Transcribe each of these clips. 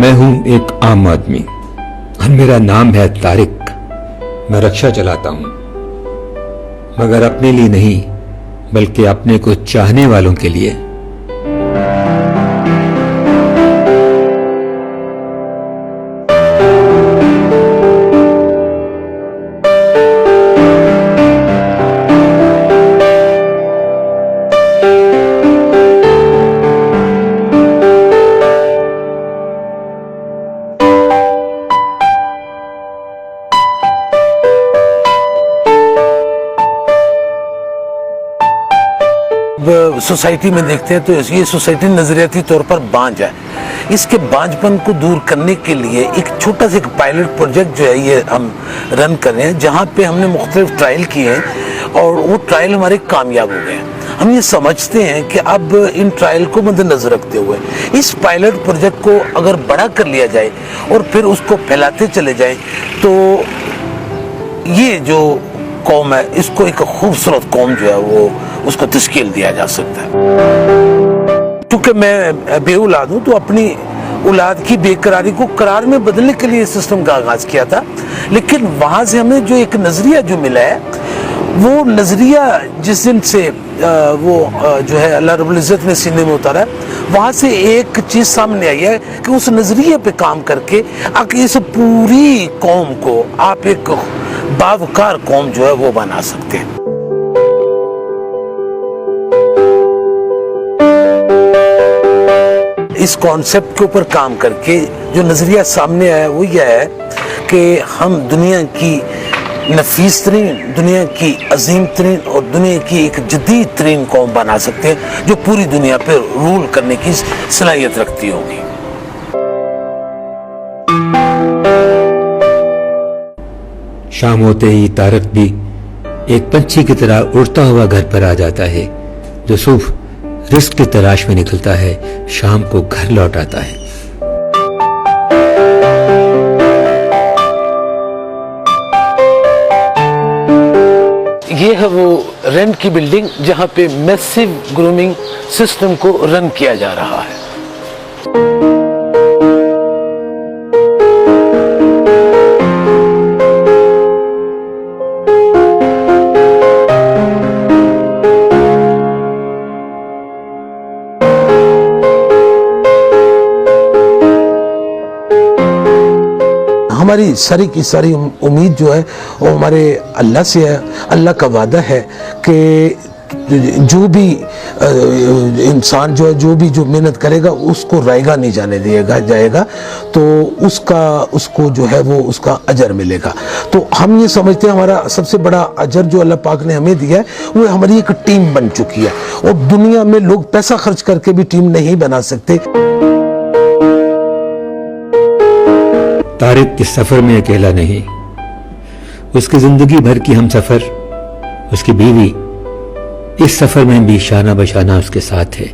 मैं हूं एक आम आदमी और मेरा नाम है तारिक। मैं रक्षा चलाता हूं, मगर अपने लिए नहीं बल्कि अपने को चाहने वालों के लिए। सोसाइटी में देखते हैं तो ये सोसाइटी नजरियाती तौर पर बांझ है। इसके बांझपन को दूर करने के लिए एक छोटा सा पायलट प्रोजेक्ट जो है ये हम रन कर रहे हैं, जहाँ पे हमने मुख्तलिफ ट्रायल किए हैं और वो ट्रायल हमारे कामयाब हो गए हैं। हम ये समझते हैं कि अब इन ट्रायल को मद्देनजर रखते हुए इस पायलट प्रोजेक्ट को अगर बड़ा कर लिया जाए और फिर उसको फैलाते चले जाए तो ये जो कौम है इसको एक खूबसूरत कौम जो है वो उसको तश्कील दिया जा सकता है। क्योंकि मैं बे औलाद हूँ तो अपनी औलाद की बेकरारी को करार में बदलने के लिए सिस्टम का आगाज किया था, लेकिन वहाँ से हमें जो एक नजरिया जो मिला है वो नजरिया जिस दिन से जो है अल्लाह रब्बुल इज़्ज़त ने सीने में उतारा, वहाँ से एक चीज सामने आई है कि उस नजरिए पे काम करके इस पूरी कौम को आप एक बावकार कौम जो है वो बना सकते हैं। इस कॉन्सेप्ट के ऊपर काम करके जो नजरिया सामने आया वो यह है कि हम दुनिया की नफीस तरीन, दुनिया की अजीम तरीन और दुनिया की एक जदीद तरीन कौम बना सकते हैं जो पूरी दुनिया पर रूल करने की सलाहियत रखती होगी। शाम होते ही तारक भी एक पंछी की तरह उड़ता हुआ घर पर आ जाता है, जो सुबह रिस्क की तलाश में निकलता है, शाम को घर लौट आता है। ये है वो रेंट की बिल्डिंग जहां पे मैसिव ग्रूमिंग सिस्टम को रन किया जा रहा है। हमारी सारी की सारी उम्मीद जो है वो हमारे अल्लाह से है। अल्लाह का वादा है कि जो भी इंसान जो है जो मेहनत करेगा उसको रायगा नहीं जाने दिएगा जाएगा, तो उसको जो है वो उसका अजर मिलेगा। तो हम ये समझते हैं हमारा सबसे बड़ा अजर जो अल्लाह पाक ने हमें दिया है वो हमारी एक टीम बन चुकी है, और दुनिया में लोग पैसा खर्च करके भी टीम नहीं बना सकते। तारिक इस सफर में अकेला नहीं, उसकी जिंदगी भर की हम सफर उसकी बीवी इस सफर में भी शाना बशाना उसके साथ है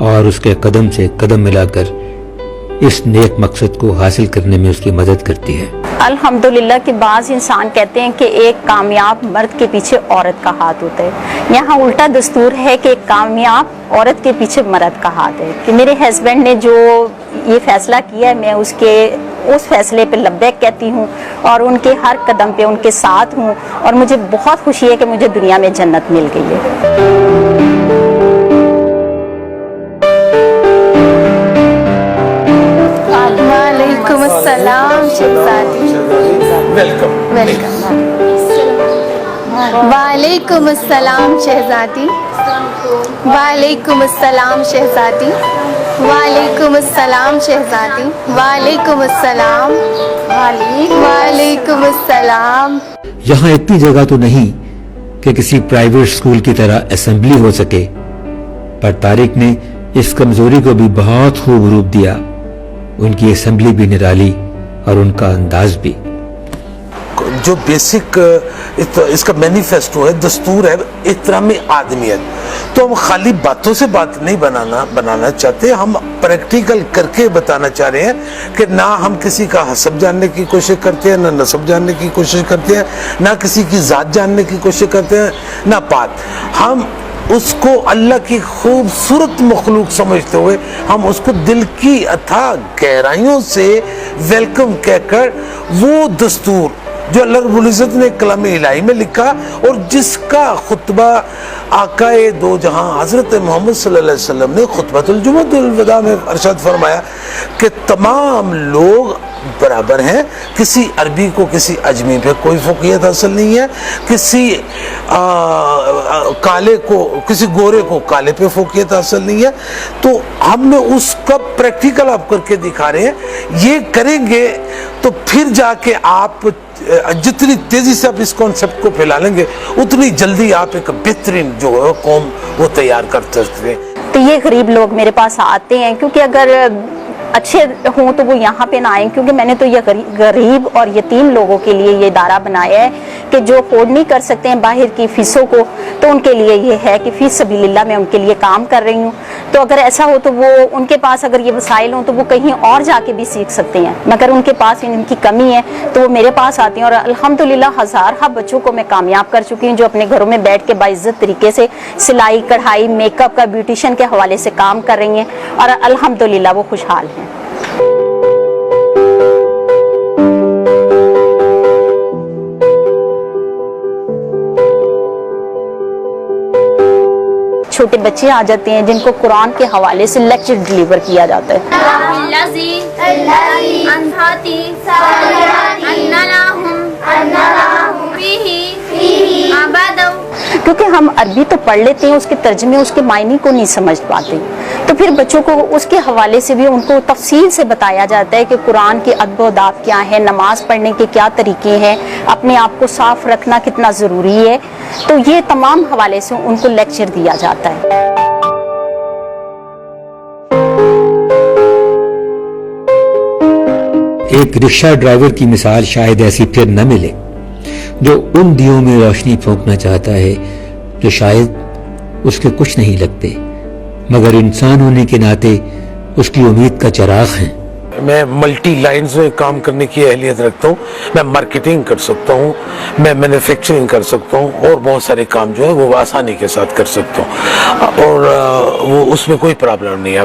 और उसके कदम से कदम मिलाकर इस नेक मकसद को हासिल करने में उसकी मदद करती है। अल्हम्दुलिल्लाह कि बाज़ इंसान कहते हैं कि एक कामयाब मर्द के पीछे औरत का हाथ होता है। यहाँ उल्टा दस्तूर है कि एक कामयाब औरत के पीछे मर्द का हाथ है। कि मेरे हस्बैंड ने जो ये फैसला किया है, मैं उस फैसले पे लब्बैक कहती हूँ और उनके हर कदम पे उनके साथ हूँ, और मुझे बहुत खुशी है कि मुझे दुनिया में जन्नत मिल गई है। वालेकुम अस्सलाम शहजादी। वेलकम। वालेकुम अस्सलाम शहजादी। वालेकुम अस्सलाम शहजादी। वालेकुम अस्सलाम शहजादी। वालेकुम अस्सलाम। वालेकुम अस्सलाम। यहाँ इतनी जगह तो नहीं कि किसी प्राइवेट स्कूल की तरह असेंबली हो सके, पर तारिक ने इस कमजोरी को भी बहुत खूब रूप दिया। उनकी असेंबली भी निराली और उनका अंदाज भी। जो बेसिक इसका मैनिफेस्टो है, दस्तूर है इहतराम आदमियत, तो हम खाली बातों से बात नहीं बनाना चाहते, हम प्रैक्टिकल करके बताना चाह रहे हैं कि ना हम किसी का हसब जानने की कोशिश करते हैं, ना नसब जानने की कोशिश करते हैं, ना किसी की जात जानने की कोशिश करते हैं, ना पात। हम اس کو اللہ کی خوبصورت مخلوق سمجھتے ہوئے ہم اس کو دل کی اتھا گہرائیوں سے ویلکم کہہ کر وہ دستور جو اللہ رب العزت نے کلام الہی میں لکھا اور جس کا خطبہ آقا دو جہاں حضرت محمد صلی اللہ علیہ وسلم نے خطبۃ الجمعۃ الوداع میں ارشاد فرمایا کہ تمام لوگ برابر ہیں، کسی عربی کو کسی عجمی پہ کوئی فوقیت حاصل نہیں ہے، کسی کالے کو کسی گورے کو کالے پہ فوقیت حاصل نہیں ہے۔ تو ہم نے اس کا پریکٹیکل آپ کر کے دکھا رہے ہیں۔ یہ کریں گے تو پھر جا کے آپ جتنی تیزی سے آپ اس کانسیپٹ کو پھیلا لیں گے اتنی جلدی آپ ایک بہترین جو قوم وہ تیار کر سکتے ہیں۔ تو یہ غریب لوگ میرے پاس آتے ہیں کیونکہ اگر اچھے ہوں تو وہ یہاں پہ نہ آئیں، کیونکہ میں نے تو یہ غریب اور یتیم لوگوں کے لیے یہ ادارہ بنایا ہے کہ جو افورڈ نہیں کر سکتے ہیں باہر کی فیسوں کو، تو ان کے لیے یہ ہے کہ فی سبیل اللہ میں ان کے لیے کام کر رہی ہوں۔ تو اگر ایسا ہو تو وہ ان کے پاس اگر یہ وسائل ہوں تو وہ کہیں اور جا کے بھی سیکھ سکتے ہیں، مگر ان کے پاس ان کی کمی ہے تو وہ میرے پاس آتے ہیں۔ اور الحمدللہ ہزارہ بچوں کو میں کامیاب کر چکی ہوں جو اپنے گھروں میں بیٹھ کے باعزت طریقے سے سلائی کڑھائی میک اپ کا بیوٹیشین کے حوالے سے کام کر رہی ہیں اور الحمدللہ وہ خوشحال ہیں۔ چھوٹے بچے آ جاتے ہیں جن کو قرآن کے حوالے سے لیکچر ڈلیور کیا جاتا ہے۔ کیونکہ ہم عربی تو پڑھ لیتے ہیں، اس کے ترجمے اس کے معنی کو نہیں سمجھ پاتے، تو پھر بچوں کو اس کے حوالے سے بھی ان کو تفصیل سے بتایا جاتا ہے کہ قرآن کے ادب و آداب کیا ہے، نماز پڑھنے کے کیا طریقے ہیں، اپنے آپ کو صاف رکھنا کتنا ضروری ہے، تو یہ تمام حوالے سے ان کو لیکچر دیا جاتا ہے۔ ایک رکشہ ڈرائیور کی مثال شاید ایسی پھر نہ ملے جو ان دیوں میں روشنی پھونکنا چاہتا ہے جو شاید اس کے کچھ نہیں لگتے مگر انسان ہونے کے ناطے اس کی امید کا چراغ ہیں۔ میں ملٹی لائنز میں کام کرنے کی اہلیت رکھتا ہوں، میں مارکیٹنگ کر سکتا ہوں، میں مینوفیکچرنگ کر سکتا ہوں اور بہت سارے کام جو ہے وہ آسانی کے ساتھ کر سکتا ہوں اور وہ اس میں کوئی پرابلم نہیں ہے۔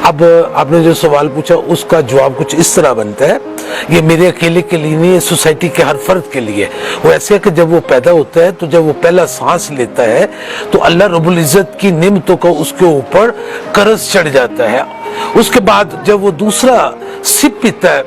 اب آپ نے جو سوال پوچھا اس کا جواب کچھ اس طرح بنتا ہے، یہ میرے اکیلے کے لیے نہیں ہے، سوسائٹی کے ہر فرد کے لیے۔ وہ ایسے ہے کہ جب وہ پیدا ہوتا ہے تو جب وہ پہلا سانس لیتا ہے تو اللہ رب العزت کی نعمتوں کا اس کے اوپر قرض چڑھ جاتا ہے۔ اس کے بعد جب وہ دوسرا سپ پیتا ہے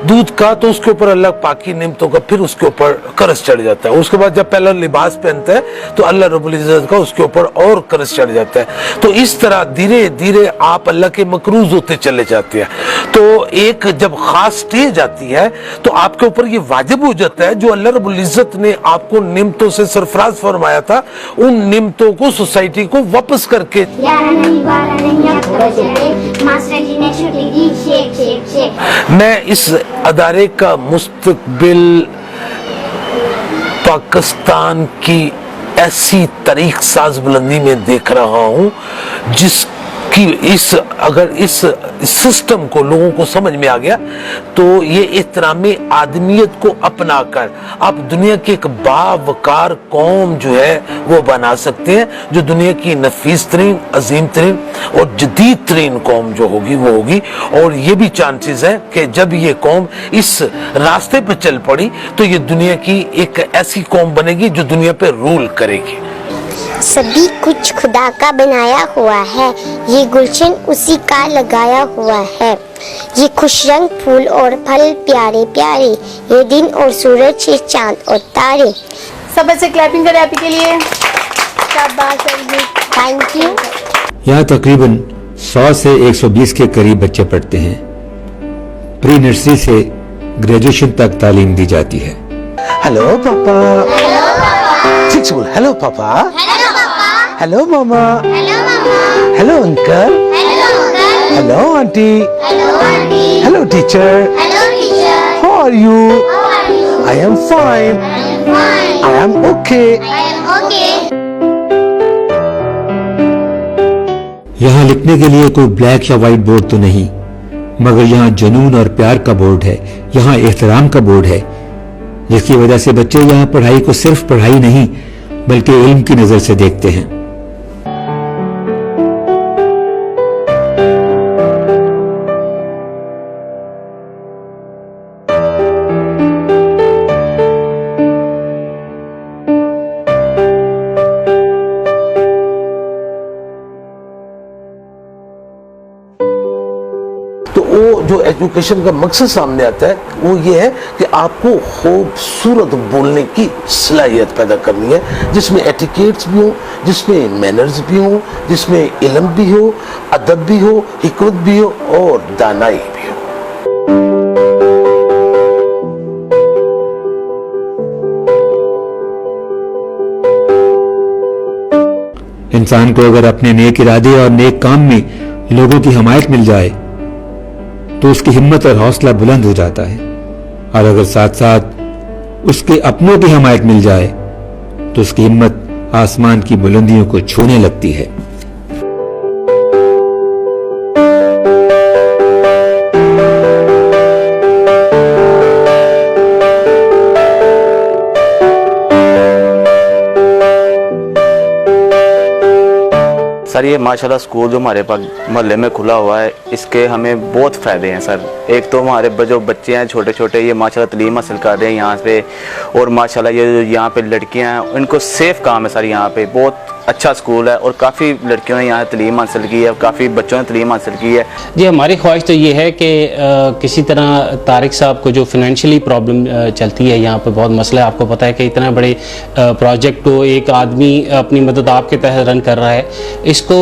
دودھ کا تو اس کے اوپر اللہ پاک کی نعمتوں کا پھر اس کے اوپر قرض چڑھ جاتا ہے۔ اس کے بعد جب پہلا لباس پہنتا ہے تو اللہ رب العزت کا اس کے اوپر اور قرض چڑھ جاتا ہے۔ تو اس طرح دھیرے دھیرے آپ اللہ کے مقروض ہوتے چلے جاتے ہیں۔ تو ایک جب خاص سٹیج آتی ہے تو آپ کے اوپر یہ واجب ہو جاتا ہے جو اللہ رب العزت نے آپ کو نعمتوں سے سرفراز فرمایا تھا، ان نعمتوں کو سوسائٹی کو واپس کر کے میں اس ادارے کا مستقبل پاکستان کی ایسی تاریخ ساز بلندی میں دیکھ رہا ہوں جس کی اگر اس سسٹم کو لوگوں کو سمجھ میں آ گیا تو یہ احترام آدمیت کو اپنا کر آپ دنیا کی ایک باوقار قوم جو ہے وہ بنا سکتے ہیں، جو دنیا کی نفیس ترین، عظیم ترین اور جدید ترین قوم جو ہوگی وہ ہوگی۔ اور یہ بھی چانسز ہے کہ جب یہ قوم اس راستے پہ چل پڑی تو یہ دنیا کی ایک ایسی قوم بنے گی جو دنیا پہ رول کرے گی۔ سبھی کچھ خدا کا بنایا ہوا ہے، یہ گلشن اسی کا لگایا ہوا ہے، یہ خوش رنگ پھول اور پھل پیارے پیارے، یہ دن اور سورج، یہ چاند اور تارے۔ سب سے کلیپنگ کریں آپ کے لیے۔ Thank you. یہاں تقریباً 100 سے 120 کے قریب بچے پڑھتے ہیں۔ پری نرسری سے گریجویشن تک تعلیم دی جاتی ہے۔ ہیلو پاپا، ٹھیک سے بول، ہیلو پاپا، ہیلو ماما، hello uncle, hello aunty, hello teacher, how are you? I am fine, I am okay. یہاں لکھنے کے لیے کوئی بلیک یا وائٹ بورڈ تو نہیں، مگر یہاں جنون اور پیار کا بورڈ ہے، یہاں احترام کا بورڈ ہے، جس کی وجہ سے بچے یہاں پڑھائی کو صرف پڑھائی نہیں بلکہ علم کی نظر سے دیکھتے ہیں۔ जो एजुकेशन का मकसद सामने आता है वो ये है कि आपको खूबसूरत बोलने की सलाहियत पैदा करनी है, जिसमें एटिकेट्स भी हो, जिसमें मैनर्स भी हो, जिसमें इल्म भी हो, अदब भी हो, हिकमत भी हो और दानाई भी हो। इंसान को अगर अपने नेक इरादे और नेक काम में लोगों की हमायत मिल जाए तो उसकी हिम्मत और हौसला बुलंद हो जाता है, और अगर साथ साथ उसके अपनों की हमायत मिल जाए तो उसकी हिम्मत आसमान की बुलंदियों को छूने लगती है। सर ये माशाल्लाह स्कूल जो हमारे पास मोहल्ले में खुला हुआ है, इसके हमें बहुत फ़ायदे हैं सर। एक तो हमारे जो बच्चे हैं छोटे छोटे, ये माशाल्लाह तालीम हासिल कर रहे हैं यहाँ पे, और माशाल्लाह ये जो यहाँ पे लड़कियाँ हैं उनको सेफ़ काम है सर। यहाँ पे बहुत अच्छा स्कूल है और काफ़ी लड़कियों ने यहाँ तालीम हासिल की है, काफ़ी बच्चों ने तालीम हासिल की है। जी हमारी ख्वाहिश तो ये है कि किसी तरह तारिक साहब को जो फाइनेंशियली प्रॉब्लम चलती है, यहाँ पे बहुत मसला है। आपको पता है कि इतना बड़े प्रोजेक्ट को एक आदमी अपनी मदद आपके तहत रन कर रहा है, इसको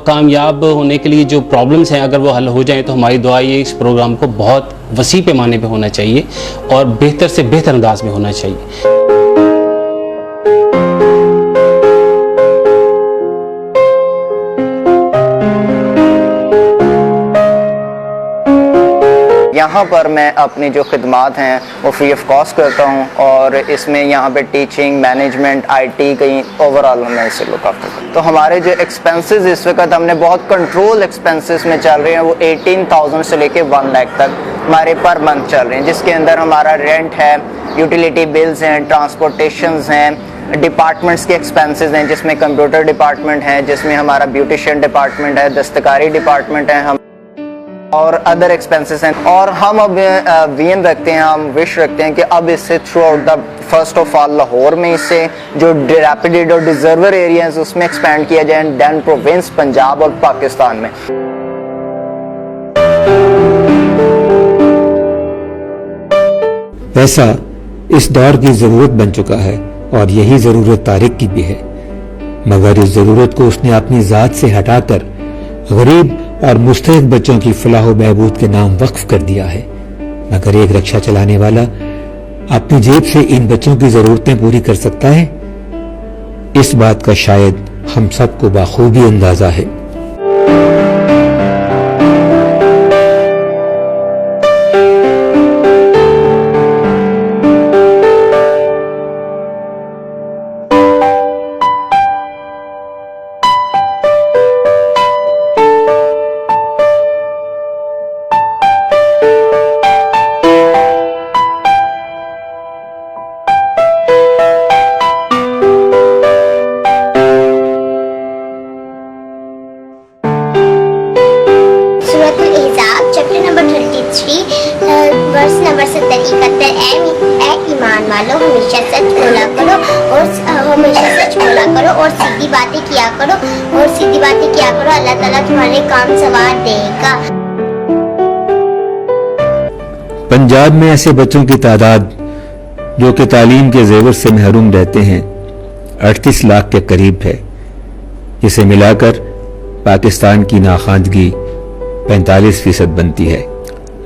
कामयाब होने के लिए जो प्रॉब्लम्स हैं अगर वो हल हो जाए तो हमारी दुआ ये इस प्रोग्राम को बहुत वसी पैमाने पे होना चाहिए और बेहतर से बेहतर अंदाज में होना चाहिए। यहाँ पर मैं अपनी जो खिदमात हैं वो फ्री ऑफ कॉस्ट करता हूँ, और इसमें यहाँ पे टीचिंग, मैनेजमेंट, आईटी कहीं ओवरऑल मैं इसे लुक आफ्टर करता हूँ। तो हमारे जो एक्सपेंसेस इस वक्त हमने बहुत कंट्रोल एक्सपेंसेस में चल रहे हैं, वो 18,000 से लेके 1 लाख तक हमारे पर मंथ चल रहे हैं, जिसके अंदर हमारा रेंट है, यूटिलिटी बिल्स हैं, ट्रांसपोर्टेशंस हैं, डिपार्टमेंट्स के एक्सपेंसेस हैं, जिसमें कंप्यूटर डिपार्टमेंट है, जिसमें हमारा ब्यूटिशियन डिपार्टमेंट है, दस्तकारी डिपार्टमेंट है, हम और अदर एक्सपेंसेस हैं। और हम अब वीएन रखते हैं, हम विश रखते हैं कि अब इससे through out the first of all Lahore में इससे जो रैपिड और डिजर्वर एरियाज उसमें एक्सपेंड किया जाए, देन प्रोविंस, पंजाब और पाकिस्तान में। वैसा इस दौर की जरूरत बन चुका है और यही जरूरत तारिक की भी है, मगर इस जरूरत को उसने अपनी जात से हटाकर गरीब और मुस्तहिक बच्चों की फलाह व बहबूद के नाम वक्फ कर दिया है। मगर एक रिक्शा चलाने वाला अपनी जेब से इन बच्चों की जरूरतें पूरी कर सकता है? इस बात का शायद हम सबको बाखूबी अंदाजा है। वर्स नंबर 70-71 ऐ ईमान वालों हमेशा सच बोला करो और सीधी बातें किया करो अल्लाह ताला तुम्हारे काम सवार देगा। पंजाब में ऐसे बच्चों की तादाद जो कि तालीम के जेवर से महरूम रहते हैं 38 लाख के करीब है, जिसे मिलाकर पाकिस्तान की नाखानदगी 45% बनती है।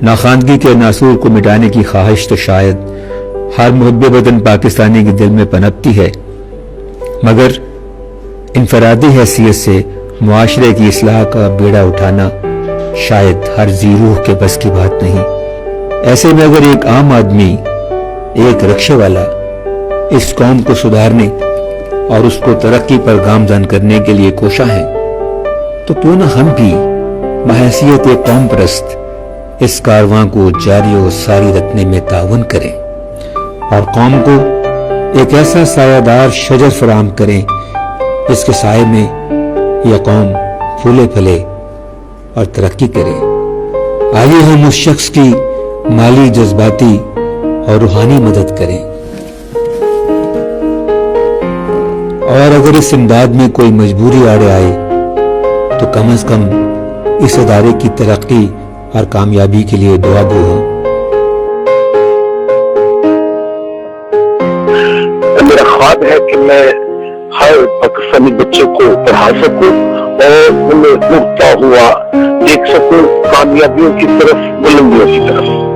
नाखानदगी के नासूर को मिटाने की ख्वाहिश तो शायद हर मुहब्बे वतन पाकिस्तानी के दिल में पनपती है, मगर इनफरादी हैसियत से मुआशरे की इस्लाह का बेड़ा उठाना शायद हर जी रूह के बस की बात नहीं। ऐसे में अगर एक आम आदमी, एक रिक्शे वाला इस कौम को सुधारने और उसको तरक्की पर गामजन करने के लिए कोशा है, तो क्यों न हम भी बहैसियत एक कौम परस्त इस कारवां को जारी और सारी रखने में ताउन करें और कौम को एक ऐसा सायादार शजर फराहम करें जिसके साए में यह कौम फूले फले और तरक्की करे। आइए हम उस शख्स की माली, जज्बाती और रूहानी मदद करें, और अगर इस इमदाद में कोई मजबूरी आड़े आए तो कम से कम इस इदारे की तरक्की और कामयाबी के लिए दुआगो हूँ। मेरा ख्वाब है कि मैं हर पाकिस्तानी बच्चों को पढ़ा सकूं और उन्हें उठता हुआ देख सकूं कामयाबियों की तरफ, बुलंदियों की तरफ।